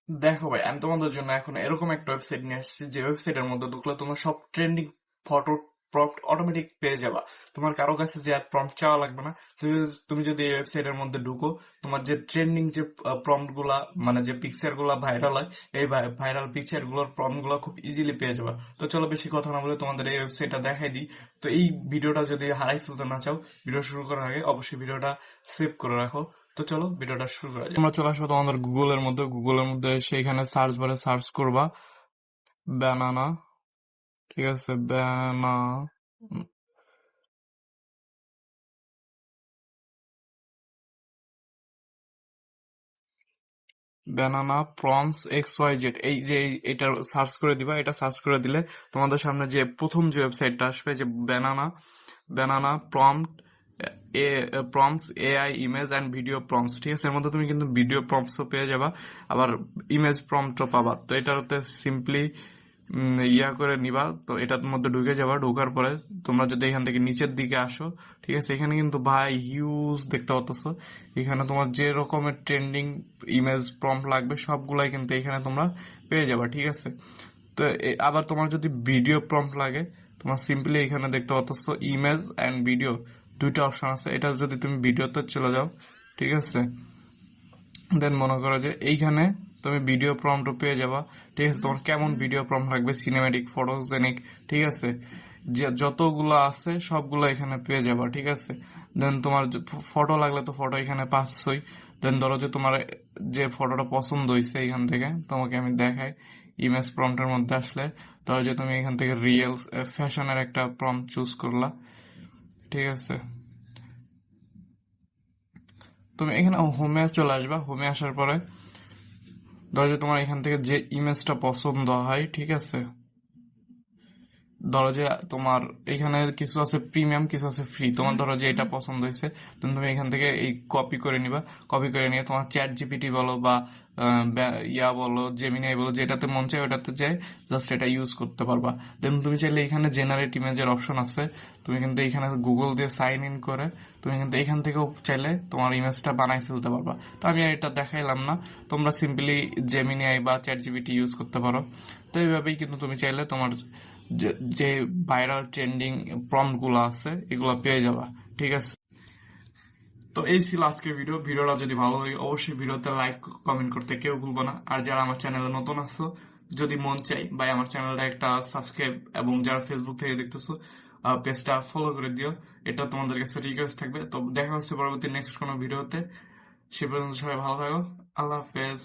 দেখো ভাই, আমি তোমাদের জন্য এখন এরকম একটা ওয়েবসাইট নিয়ে আসছি যে ওয়েবসাইটের মধ্যে ঢুকলে তোমার সব ট্রেন্ডিং ফটো প্রম্পট অটোমেটিক পেয়ে যাবা। তোমার কারো কাছে যে আর প্রম্পট চাওয়া লাগবে না। তুমি যদি এই ওয়েবসাইটের মধ্যে ঢুকো, তোমার যে ট্রেন্ডিং যে প্রম্পট গুলা, মানে যে পিকচার গুলা ভাইরাল হয়, এই ভাইরাল পিকচার গুলোর প্রম্পট গুলা খুব ইজিলি পেয়ে যাবা। তো চলো বেশি কথা না বলে তোমাদের এই ওয়েবসাইটটা দেখাই দিই। তো এই ভিডিওটা যদি হারাই ফেলতে না চাও, ভিডিও শুরু করার আগে অবশ্যই ভিডিওটা সেভ করে রাখো। তো চলো ভিডিওটা শুরু করা যাক। তোমরা চলে আসবে তোমাদের গুগলের মধ্যে সেখানে সার্চ বারে সার্চ করবা ব্যানানা। ঠিক আছে, ব্যানানা প্রমস XYZ, এই যে এটা সার্চ করে দিবা। এটা সার্চ করে দিলে তোমাদের সামনে যে প্রথম যে ওয়েবসাইটটা আসবে, যে banana banana prompt A prompts AI image and video prompts. ঠিক আছে, এর মধ্যে তুমি কিন্তু ভিডিও প্রম্পটসও পেয়ে যাবা, আবার ইমেজ প্রম্পটও পাবা। তো এটাতে সিম্পলি করে নিবা। তো এটার মধ্যে ঢুকে যাবা। ঢোকার পরে তোমরা যদি এখান থেকে নিচের দিকে আসো, ঠিক আছে, এখানে কিন্তু ভাই হিউজ দেখতে পাচ্ছ। এখানে তোমার যে রকমের ট্রেন্ডিং ইমেজ প্রম্পট লাগবে সবগুলাই কিন্তু এখানে তোমরা পেয়ে যাবা। ঠিক আছে, তো আবার তোমার যদি ভিডিও প্রম্পট লাগে, তোমার সিম্পলি এখানে দেখতে পাচ্ছ ইমেজ অ্যান্ড ভিডিও দুইটা অপশন আছে। এটা যদি তুমি ভিডিওতে চলে যাও, ঠিক আছে, দেন মনে করো যে এইখানে তুমি ভিডিও প্রম্পটও পেয়ে যাবা। ঠিক আছে, তোমার কেমন ভিডিও প্রম্পট লাগবে, সিনেমেটিক, ফটোজেনিক, ঠিক আছে, যে যতগুলো আছে সবগুলো এখানে পেয়ে যাবা। ঠিক আছে, দেন তোমার ফটো লাগলে তো ফটো এখানে পাচ্ছই। দেন ধরো যে তোমার যে ফটোটা পছন্দ হয়েছে, এখান থেকে তোমাকে আমি দেখাই। ইমেজ প্রম্পটের মধ্যে আসলে ধরো যে তুমি এখান থেকে রিয়েল ফ্যাশনের একটা প্রম্পট চুজ করলা। ঠিক আছে, তুমি এখানে হোমে চলে আসবা। হোমে আসার পরে ধরো যে তোমার এখান থেকে যে ইমেজটা পছন্দ হয়, ঠিক আছে, ধরো যে তোমার এখানে কিছু আছে প্রিমিয়াম, কিছু আছে ফ্রি। তোমার ধরো যে এটা পছন্দ হয়েছে, তুমি এখান থেকে এই কপি করে নিবা। কপি করে নিয়ে তোমার চ্যাট জিপিটি বলো বা ইয়া বলো, জেমিনাই বলো, যেটাতে মন চায় ওটাতে চাই জাস্ট এটা ইউজ করতে পারবা। দেন তুমি চাইলে এখানে জেনারেট ইমেজের অপশন আছে। তুমি কিন্তু এখানে গুগল দিয়ে সাইন ইন করে তুমি কিন্তু এখান থেকেও চাইলে তোমার ইমেজটা বানাই ফেলতে পারবা। তো আমি আর এটা দেখাইলাম না, তোমরা সিম্পলি জেমিনাই বা চ্যাট জিপিটি ইউজ করতে পারো। তো এইভাবেই কিন্তু তুমি চাইলে তোমার যে ভাইরাল ট্রেন্ডিং প্রম্পট গুলো আছে এগুলো পেয়ে যাবা। ঠিক আছে, তো এই ছিল আজকের ভিডিওটা যদি ভালো লাগে অবশ্যই ভিডিওতে লাইক কমেন্ট করতে কেউ ভুলবো না। আর যারা আমার চ্যানেলে নতুন আসছো, যদি মন চাই ভাই আমার চ্যানেলটা একটা সাবস্ক্রাইব, এবং যারা ফেসবুক থেকে দেখতেছো পেজটা ফলো করে দিও। এটা তোমাদের কাছে রিকোয়েস্ট থাকবে। তো দেখা হচ্ছে পরবর্তী নেক্সট কোনো ভিডিওতে। সে পর্যন্ত সবাই ভালো থাকো। আল্লাহ হাফেজ।